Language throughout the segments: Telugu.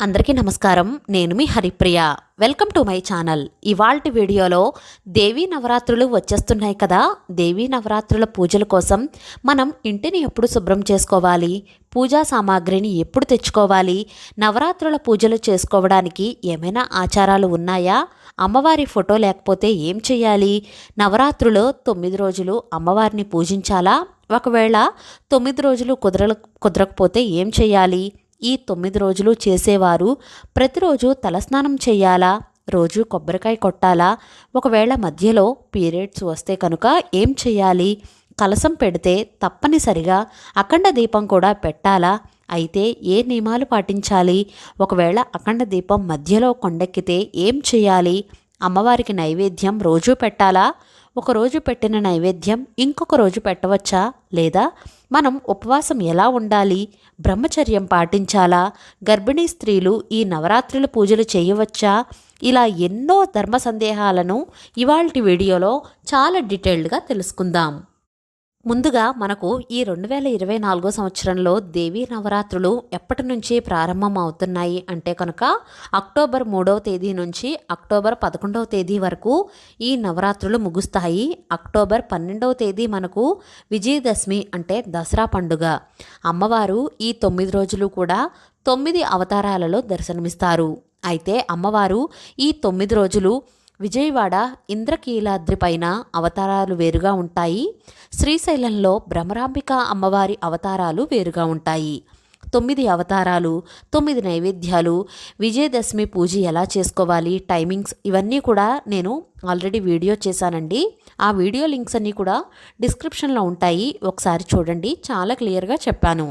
అందరికీ నమస్కారం. నేను మీ Haripriya. Welcome to my channel. ఇవాల్టి వీడియోలో దేవీ నవరాత్రులు వచ్చేస్తున్నాయి కదా. దేవీ నవరాత్రుల పూజల కోసం మనం ఇంటిని ఎప్పుడు శుభ్రం చేసుకోవాలి, పూజా సామాగ్రిని ఎప్పుడు తెచ్చుకోవాలి, నవరాత్రుల పూజలు చేసుకోవడానికి ఏమైనా ఆచారాలు ఉన్నాయా, అమ్మవారి ఫోటో లేకపోతే ఏం చేయాలి, నవరాత్రులో 9 రోజులు అమ్మవారిని పూజించాలా, ఒకవేళ 9 రోజులు కుదరకపోతే ఏం చేయాలి, ఈ 9 రోజులు చేసేవారు ప్రతిరోజు తలస్నానం చేయాలా, రోజు కొబ్బరికాయ కొట్టాలా, ఒకవేళ మధ్యలో పీరియడ్స్ వస్తే కనుక ఏం చేయాలి, కలసం పెడితే తప్పనిసరిగా అఖండ దీపం కూడా పెట్టాలా, అయితే ఏ నియమాలు పాటించాలి, ఒకవేళ అఖండ దీపం మధ్యలో కొండెక్కితే ఏం చేయాలి, అమ్మవారికి నైవేద్యం రోజు పెట్టాలా, ఒకరోజు పెట్టిన నైవేద్యం ఇంకొక రోజు పెట్టవచ్చా, లేదా మనం ఉపవాసం ఎలా ఉండాలి, బ్రహ్మచర్యం పాటించాలా, గర్భిణీ స్త్రీలు ఈ నవరాత్రుల పూజలు చేయవచ్చా, ఇలా ఎన్నో ధర్మ సందేహాలను ఇవాల్టి వీడియోలో చాలా డీటెయిల్డ్గా తెలుసుకుందాం. ముందుగా మనకు ఈ 2024 సంవత్సరంలో దేవీ నవరాత్రులు ఎప్పటి నుంచి ప్రారంభం అవుతున్నాయి అంటే కనుక అక్టోబర్ 3వ తేదీ నుంచి అక్టోబర్ 11వ తేదీ వరకు ఈ నవరాత్రులు ముగుస్తాయి. అక్టోబర్ 12వ తేదీ మనకు విజయదశమి అంటే దసరా పండుగ. అమ్మవారు ఈ 9 రోజులు కూడా 9 అవతారాలలో దర్శనమిస్తారు. అయితే అమ్మవారు ఈ 9 రోజులు విజయవాడ ఇంద్రకీలాద్రి పైన అవతారాలు వేరుగా ఉంటాయి. శ్రీశైలంలో భ్రమరాంబిక అమ్మవారి అవతారాలు వేరుగా ఉంటాయి. 9 అవతారాలు, 9 నైవేద్యాలు, విజయదశమి పూజ ఎలా చేసుకోవాలి, టైమింగ్స్ ఇవన్నీ కూడా నేను ఆల్రెడీ వీడియో చేశానండి. ఆ వీడియో లింక్స్ అన్నీ కూడా డిస్క్రిప్షన్లో ఉంటాయి, ఒకసారి చూడండి, చాలా క్లియర్గా చెప్పాను.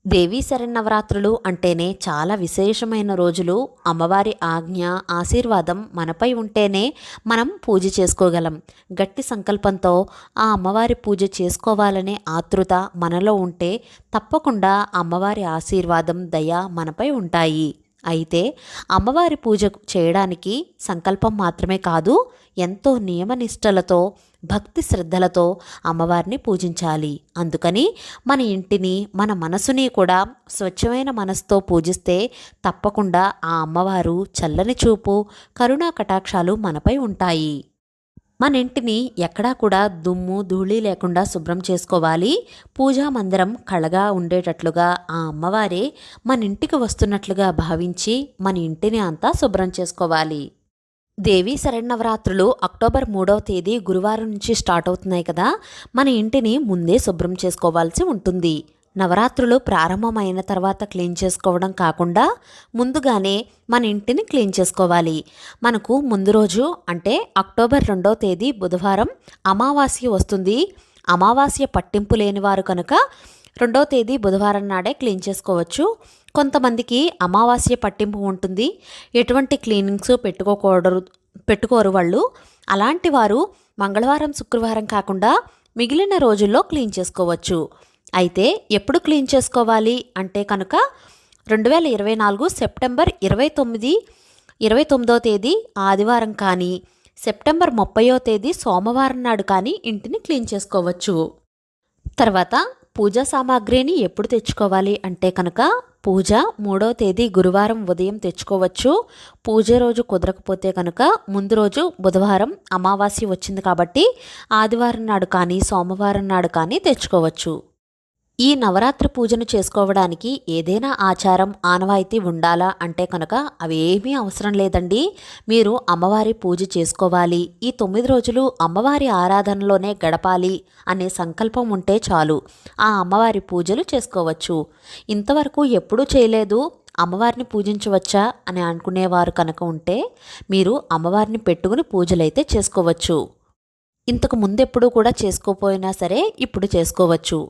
దేవీ శరన్నవరాత్రులు అంటేనే చాలా విశేషమైన రోజులు. అమ్మవారి ఆజ్ఞ, ఆశీర్వాదం మనపై ఉంటేనే మనం పూజ చేసుకోగలం. గట్టి సంకల్పంతో ఆ అమ్మవారి పూజ చేసుకోవాలనే ఆతృత మనలో ఉంటే తప్పకుండా అమ్మవారి ఆశీర్వాదం, దయ మనపై ఉంటాయి. అయితే అమ్మవారి పూజ చేయడానికి సంకల్పం మాత్రమే కాదు, ఎంతో నియమనిష్టలతో, భక్తి శ్రద్ధలతో అమ్మవారిని పూజించాలి. అందుకని మన ఇంటిని, మన మనసుని కూడా స్వచ్ఛమైన మనసుతో పూజిస్తే తప్పకుండా ఆ అమ్మవారు చల్లని చూపు, కరుణా కటాక్షాలు మనపై ఉంటాయి. మన ఇంటిని ఎక్కడా కూడా దుమ్ము ధూళి లేకుండా శుభ్రం చేసుకోవాలి. పూజా మందిరం కళగా ఉండేటట్లుగా ఆ అమ్మవారే మన ఇంటికి వస్తున్నట్లుగా భావించి మన ఇంటిని అంతా శుభ్రం చేసుకోవాలి. దేవీ శరన్నవరాత్రులు అక్టోబర్ 3వ తేదీ గురువారం నుంచి స్టార్ట్ అవుతున్నాయి కదా. మన ఇంటిని ముందే శుభ్రం చేసుకోవాల్సి ఉంటుంది. నవరాత్రులు ప్రారంభమైన తర్వాత క్లీన్ చేసుకోవడం కాకుండా ముందుగానే మన ఇంటిని క్లీన్ చేసుకోవాలి. మనకు ముందు రోజు అంటే అక్టోబర్ 2వ తేదీ బుధవారం అమావాస్య వస్తుంది. అమావాస్య పట్టింపు లేని వారు కనుక 2వ తేదీ బుధవారం నాడే క్లీన్ చేసుకోవచ్చు. కొంతమందికి అమావాస్య పట్టింపు ఉంటుంది, ఎటువంటి క్లీనింగ్స్ పెట్టుకోరు వాళ్ళు. అలాంటి వారు మంగళవారం, శుక్రవారం కాకుండా మిగిలిన రోజుల్లో క్లీన్ చేసుకోవచ్చు. అయితే ఎప్పుడు క్లీన్ చేసుకోవాలి అంటే కనుక 2024 సెప్టెంబర్ 29వ తేదీ ఆదివారం కానీ, సెప్టెంబర్ 30వ తేదీ సోమవారం నాడు కానీ ఇంటిని క్లీన్ చేసుకోవచ్చు. తర్వాత పూజా సామాగ్రిని ఎప్పుడు తెచ్చుకోవాలి అంటే కనుక పూజ 3వ తేదీ గురువారం ఉదయం తెచ్చుకోవచ్చు. పూజ రోజు కుదరకపోతే కనుక ముందు రోజు బుధవారం అమావాస్య వచ్చింది కాబట్టి ఆదివారం నాడు కానీ సోమవారం నాడు కానీ తెచ్చుకోవచ్చు. ఈ నవరాత్రి పూజను చేసుకోవడానికి ఏదైనా ఆచారం, ఆనవాయితీ ఉండాలా అంటే కనుక అవి ఏమీ అవసరం లేదండి. మీరు అమ్మవారి పూజ చేసుకోవాలి, ఈ 9 రోజులు అమ్మవారి ఆరాధనలోనే గడపాలి అనే సంకల్పం ఉంటే చాలు, ఆ అమ్మవారి పూజలు చేసుకోవచ్చు. ఇంతవరకు ఎప్పుడూ చేయలేదు, అమ్మవారిని పూజించవచ్చా అని అనుకునేవారు కనుక ఉంటే మీరు అమ్మవారిని పెట్టుకుని పూజలైతే చేసుకోవచ్చు. ఇంతకు ముందెప్పుడు కూడా చేసుకోపోయినా సరే ఇప్పుడు చేసుకోవచ్చు.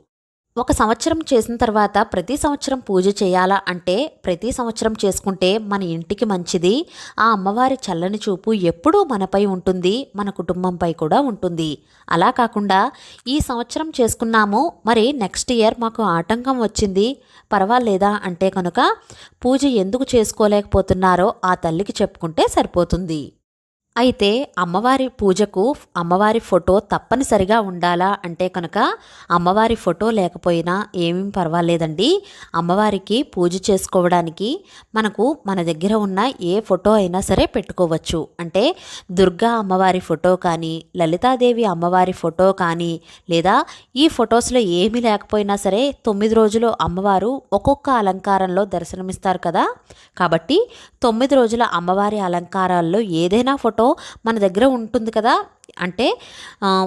ఒక సంవత్సరం చేసిన తర్వాత ప్రతి సంవత్సరం పూజ చేయాలా అంటే ప్రతి సంవత్సరం చేసుకుంటే మన ఇంటికి మంచిది. ఆ అమ్మవారి చల్లని చూపు ఎప్పుడూ మనపై ఉంటుంది, మన కుటుంబంపై కూడా ఉంటుంది. అలా కాకుండా ఈ సంవత్సరం చేసుకున్నాము, మరి నెక్స్ట్ ఇయర్ మాకు ఆటంకం వచ్చింది, పర్వాలేదా అంటే కనుక పూజ ఎందుకు చేసుకోలేకపోతున్నారో ఆ తల్లికి చెప్పుకుంటే సరిపోతుంది. అయితే అమ్మవారి పూజకు అమ్మవారి ఫోటో తప్పనిసరిగా ఉండాలా అంటే కనుక అమ్మవారి ఫోటో లేకపోయినా ఏమీ పర్వాలేదండి. అమ్మవారికి పూజ చేసుకోవడానికి మనకు మన దగ్గర ఉన్న ఏ ఫోటో అయినా సరే పెట్టుకోవచ్చు. అంటే దుర్గా అమ్మవారి ఫోటో కానీ, లలితాదేవి అమ్మవారి ఫోటో కానీ, లేదా ఈ ఫొటోస్లో ఏమీ లేకపోయినా సరే 9 రోజులు అమ్మవారు ఒక్కొక్క అలంకారంలో దర్శనమిస్తారు కదా. కాబట్టి 9 రోజుల అమ్మవారి అలంకారాల్లో ఏదైనా ఫోటో మన దగ్గర ఉంటుంది కదా. అంటే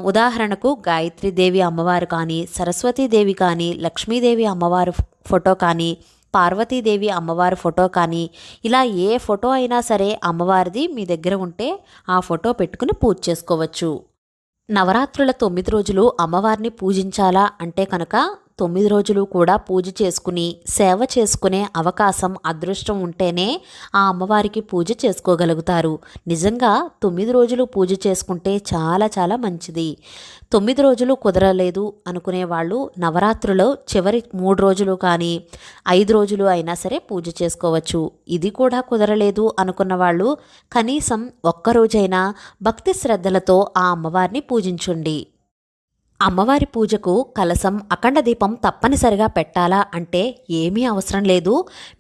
ఉదాహరణకు గాయత్రీదేవి అమ్మవారు కానీ, సరస్వతీదేవి కానీ, లక్ష్మీదేవి అమ్మవారు ఫోటో కానీ, పార్వతీదేవి అమ్మవారి ఫోటో కానీ, ఇలా ఏ ఫోటో అయినా సరే అమ్మవారిది మీ దగ్గర ఉంటే ఆ ఫోటో పెట్టుకుని పూజ చేసుకోవచ్చు. నవరాత్రుల 9 రోజులు అమ్మవారిని పూజించాలా అంటే కనుక 9 రోజులు కూడా పూజ చేసుకుని సేవ చేసుకునే అవకాశం అదృష్టం ఉంటేనే ఆ అమ్మవారికి పూజ చేసుకోగలుగుతారు. నిజంగా 9 రోజులు పూజ చేసుకుంటే చాలా చాలా మంచిది. 9 రోజులు కుదరలేదు అనుకునే వాళ్ళు నవరాత్రులో చివరి 3 రోజులు కానీ 5 రోజులు అయినా సరే పూజ చేసుకోవచ్చు. ఇది కూడా కుదరలేదు అనుకున్న వాళ్ళు కనీసం ఒక్కరోజైనా భక్తి శ్రద్ధలతో ఆ అమ్మవారిని పూజించండి. అమ్మవారి పూజకు కలశం, అఖండ దీపం తప్పనిసరిగా పెట్టాలా అంటే ఏమీ అవసరం లేదు.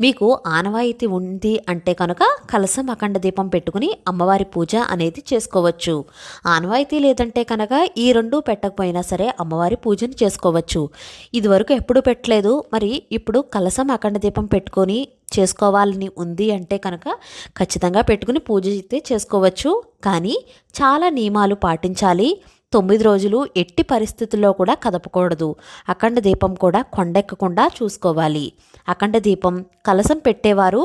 మీకు ఆనవాయితీ ఉంది అంటే కనుక కలశం, అఖండ దీపం పెట్టుకుని అమ్మవారి పూజ అనేది చేసుకోవచ్చు. ఆనవాయితీ లేదంటే కనుక ఈ రెండు పెట్టకపోయినా సరే అమ్మవారి పూజను చేసుకోవచ్చు. ఇదివరకు ఎప్పుడు పెట్టలేదు, మరి ఇప్పుడు కలశం, అఖండ దీపం పెట్టుకొని చేసుకోవాలని ఉంది అంటే కనుక ఖచ్చితంగా పెట్టుకుని పూజ అయితే చేసుకోవచ్చు. కానీ చాలా నియమాలు పాటించాలి. 9 రోజులు ఎట్టి పరిస్థితుల్లో కూడా కదపకూడదు. అఖండ దీపం కూడా కొండెక్కకుండా చూసుకోవాలి. అఖండ దీపం కలశం పెట్టేవారు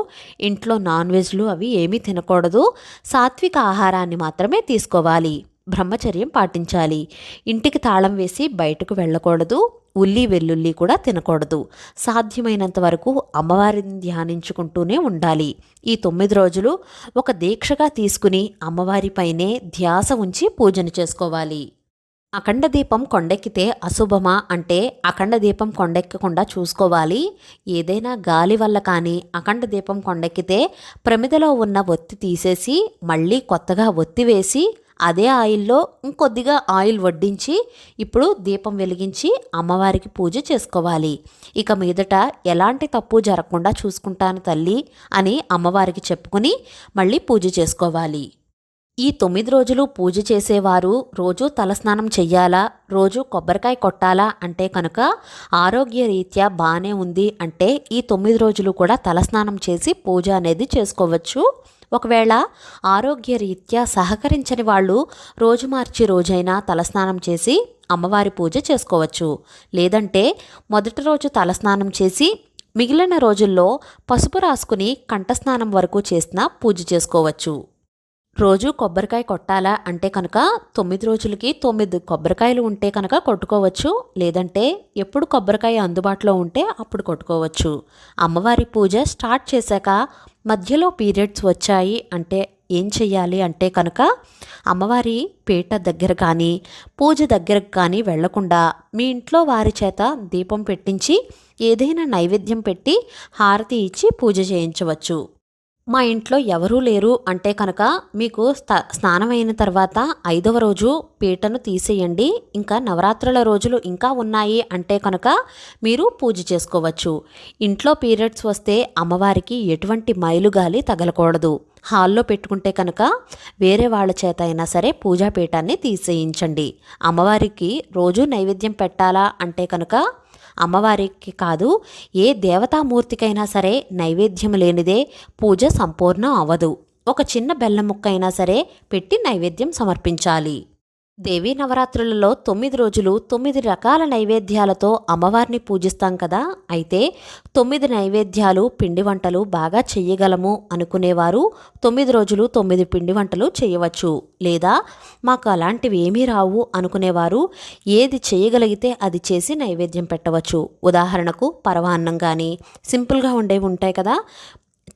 ఇంట్లో నాన్ వెజ్లు అవి ఏమీ తినకూడదు. సాత్విక ఆహారాన్ని మాత్రమే తీసుకోవాలి. బ్రహ్మచర్యం పాటించాలి. ఇంటికి తాళం వేసి బయటకు వెళ్ళకూడదు. ఉల్లి వెల్లుల్లి కూడా తినకూడదు. సాధ్యమైనంత వరకు అమ్మవారిని ధ్యానించుకుంటూనే ఉండాలి. ఈ 9 రోజులు ఒక దీక్షగా తీసుకుని అమ్మవారిపైనే ధ్యాస ఉంచి పూజను చేసుకోవాలి. అఖండ దీపం కొండెక్కితే అశుభమా అంటే అఖండ దీపం కొండెక్కకుండా చూసుకోవాలి. ఏదైనా గాలి వల్ల కానీ అఖండ దీపం కొండెక్కితే ప్రమిదలో ఉన్న ఒత్తి తీసేసి మళ్ళీ కొత్తగా ఒత్తి వేసి అదే ఆయిల్లో ఇంకొద్దిగా ఆయిల్ వడ్డించి ఇప్పుడు దీపం వెలిగించి అమ్మవారికి పూజ చేసుకోవాలి. ఇక మీదట ఎలాంటి తప్పు జరగకుండా చూసుకుంటాను తల్లి అని అమ్మవారికి చెప్పుకుని మళ్ళీ పూజ చేసుకోవాలి. ఈ 9 రోజులు పూజ చేసేవారు రోజు తలస్నానం చెయ్యాలా, రోజు కొబ్బరికాయ కొట్టాలా అంటే కనుక ఆరోగ్య రీత్యా బాగానే ఉంది అంటే ఈ 9 రోజులు కూడా తలస్నానం చేసి పూజ అనేది చేసుకోవచ్చు. ఒకవేళ ఆరోగ్య రీత్యా సహకరించని వాళ్ళు రోజు మార్చి రోజైనా తలస్నానం చేసి అమ్మవారి పూజ చేసుకోవచ్చు. లేదంటే మొదటి రోజు తలస్నానం చేసి మిగిలిన రోజుల్లో పసుపు రాసుకుని కంఠస్నానం వరకు చేసినా పూజ చేసుకోవచ్చు. రోజు కొబ్బరికాయ కొట్టాలా అంటే కనుక 9 రోజులకి 9 కొబ్బరికాయలు ఉంటే కనుక కొట్టుకోవచ్చు. లేదంటే ఎప్పుడు కొబ్బరికాయ అందుబాటులో ఉంటే అప్పుడు కొట్టుకోవచ్చు. అమ్మవారి పూజ స్టార్ట్ చేశాక మధ్యలో పీరియడ్స్ వచ్చాయి అంటే ఏం చెయ్యాలి అంటే కనుక అమ్మవారి పీట దగ్గర కానీ పూజ దగ్గరకు కానీ వెళ్లకుండా మీ ఇంట్లో వారి చేత దీపం పెట్టించి ఏదైనా నైవేద్యం పెట్టి హారతి ఇచ్చి పూజ చేయించవచ్చు. మా ఇంట్లో ఎవరూ లేరు అంటే కనుక మీకు స్నానం అయిన తర్వాత 5వ రోజు పీటను తీసేయండి. ఇంకా నవరాత్రుల రోజులు ఇంకా ఉన్నాయి అంటే కనుక మీరు పూజ చేసుకోవచ్చు. ఇంట్లో పీరియడ్స్ వస్తే అమ్మవారికి ఎటువంటి మైలుగాలి తగలకూడదు. హాల్లో పెట్టుకుంటే కనుక వేరే వాళ్ళ చేత అయినా సరే పూజా పీఠాన్ని తీసేయించండి. అమ్మవారికి రోజు నైవేద్యం పెట్టాలా అంటే కనుక అమ్మవారికి కాదు ఏ దేవతామూర్తికైనా సరే నైవేద్యం లేనిదే పూజ సంపూర్ణం అవ్వదు. ఒక చిన్న బెల్లం ముక్క అయినా సరే పెట్టి నైవేద్యం సమర్పించాలి. దేవీ నవరాత్రులలో 9 రోజులు 9 రకాల నైవేద్యాలతో అమ్మవారిని పూజిస్తాం కదా. అయితే 9 నైవేద్యాలు పిండి వంటలు బాగా చెయ్యగలము అనుకునేవారు 9 రోజులు 9 పిండి వంటలు చేయవచ్చు. లేదా మాకు అలాంటివి ఏమీ రావు అనుకునేవారు ఏది చేయగలిగితే అది చేసి నైవేద్యం పెట్టవచ్చు. ఉదాహరణకు పరమాన్నం కానీ సింపుల్గా ఉండేవి ఉంటాయి కదా,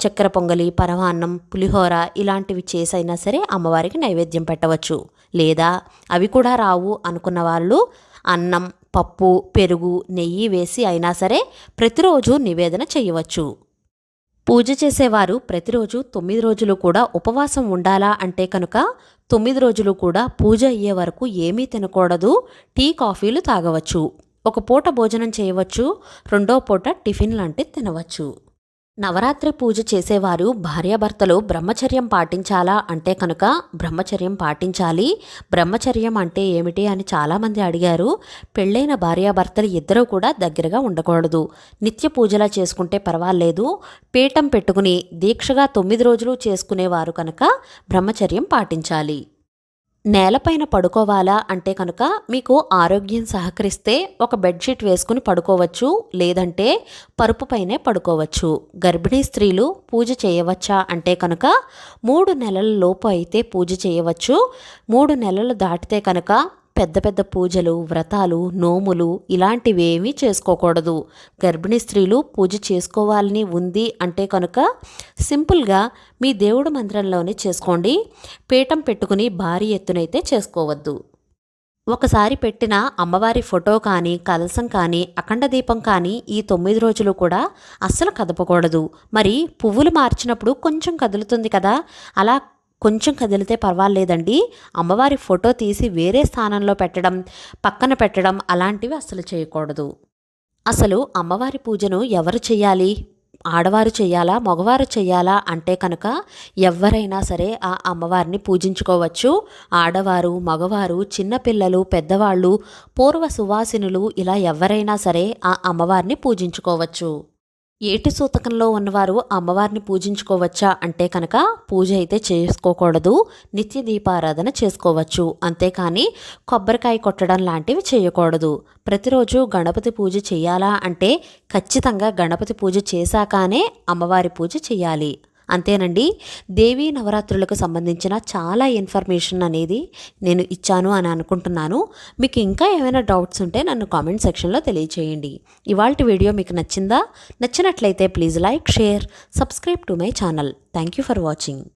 చక్కెర పొంగలి, పరమాన్నం, పులిహోర ఇలాంటివి చేసైనా సరే అమ్మవారికి నైవేద్యం పెట్టవచ్చు. లేదా అవి కూడా రావు అనుకున్న వాళ్ళు అన్నం, పప్పు, పెరుగు, నెయ్యి వేసి అయినా సరే ప్రతిరోజు నివేదన చేయవచ్చు. పూజ చేసేవారు ప్రతిరోజు 9 రోజులు కూడా ఉపవాసం ఉండాలా అంటే కనుక 9 రోజులు కూడా పూజ అయ్యే వరకు ఏమీ తినకూడదు, టీ కాఫీలు తాగవచ్చు, ఒక పూట భోజనం చేయవచ్చు, రెండో పూట టిఫిన్ లాంటివి తినవచ్చు. నవరాత్రి పూజ చేసేవారు భార్యాభర్తలు బ్రహ్మచర్యం పాటించాలా అంటే కనుక బ్రహ్మచర్యం పాటించాలి. బ్రహ్మచర్యం అంటే ఏమిటి అని చాలామంది అడిగారు. పెళ్ళైన భార్యాభర్తలు ఇద్దరూ కూడా దగ్గరగా ఉండకూడదు. నిత్య పూజలా చేసుకుంటే పర్వాలేదు. పీఠం పెట్టుకుని దీక్షగా 9 రోజులు చేసుకునేవారు కనుక బ్రహ్మచర్యం పాటించాలి. నేలపైన పడుకోవాలా అంటే కనుక మీకు ఆరోగ్యం సహకరిస్తే ఒక బెడ్షీట్ వేసుకుని పడుకోవచ్చు, లేదంటే పరుపు పైనే పడుకోవచ్చు. గర్భిణీ స్త్రీలు పూజ చేయవచ్చా అంటే కనుక 3 నెలల లోపు అయితే పూజ చేయవచ్చు. 3 నెలలు దాటితే కనుక పెద్ద పెద్ద పూజలు, వ్రతాలు, నోములు ఇలాంటివేమీ చేసుకోకూడదు. గర్భిణీ స్త్రీలు పూజ చేసుకోవాలని ఉంది అంటే కనుక సింపుల్గా మీ దేవుడు మందిరంలోనే చేసుకోండి. పీఠం పెట్టుకుని భారీ ఎత్తునైతే చేసుకోవద్దు. ఒకసారి పెట్టిన అమ్మవారి ఫోటో కానీ, కలశం కానీ, అఖండ దీపం కానీ ఈ 9 రోజులు కూడా అస్సలు కదపకూడదు. మరి పువ్వులు మార్చినప్పుడు కొంచెం కదులుతుంది కదా, అలా కొంచెం కదిలితే పర్వాలేదండి. అమ్మవారి ఫోటో తీసి వేరే స్థానంలో పెట్టడం, పక్కన పెట్టడం అలాంటివి అసలు చేయకూడదు. అసలు అమ్మవారి పూజను ఎవరు చేయాలి? ఆడవారు చేయాలా, మగవారు చేయాలా అంటే కనుక ఎవరైనా సరే ఆ అమ్మవారిని పూజించుకోవచ్చు. ఆడవారు, మగవారు, చిన్నపిల్లలు, పెద్దవాళ్ళు, పూర్వ సువాసినులు ఇలా ఎవరైనా సరే ఆ అమ్మవారిని పూజించుకోవచ్చు. ఏటి సూతకంలో ఉన్నవారు అమ్మవారిని పూజించుకోవచ్చా అంటే కనుక పూజ అయితే చేసుకోకూడదు. నిత్య దీపారాధన చేసుకోవచ్చు, అంతేకాని కొబ్బరికాయ కొట్టడం లాంటివి చేయకూడదు. ప్రతిరోజు గణపతి పూజ చేయాలా అంటే ఖచ్చితంగా గణపతి పూజ చేశాకనే అమ్మవారి పూజ చేయాలి. అంతేనండి. దేవీ నవరాత్రులకు సంబంధించిన చాలా ఇన్ఫర్మేషన్ అనేది నేను ఇచ్చాను అని అనుకుంటున్నాను. మీకు ఇంకా ఏమైనా డౌట్స్ ఉంటే నన్ను కామెంట్ సెక్షన్లో తెలియచేయండి. ఇవాల్టి వీడియో మీకు నచ్చిందా? నచ్చినట్లయితే please like, share, subscribe to my channel. Thank you for watching.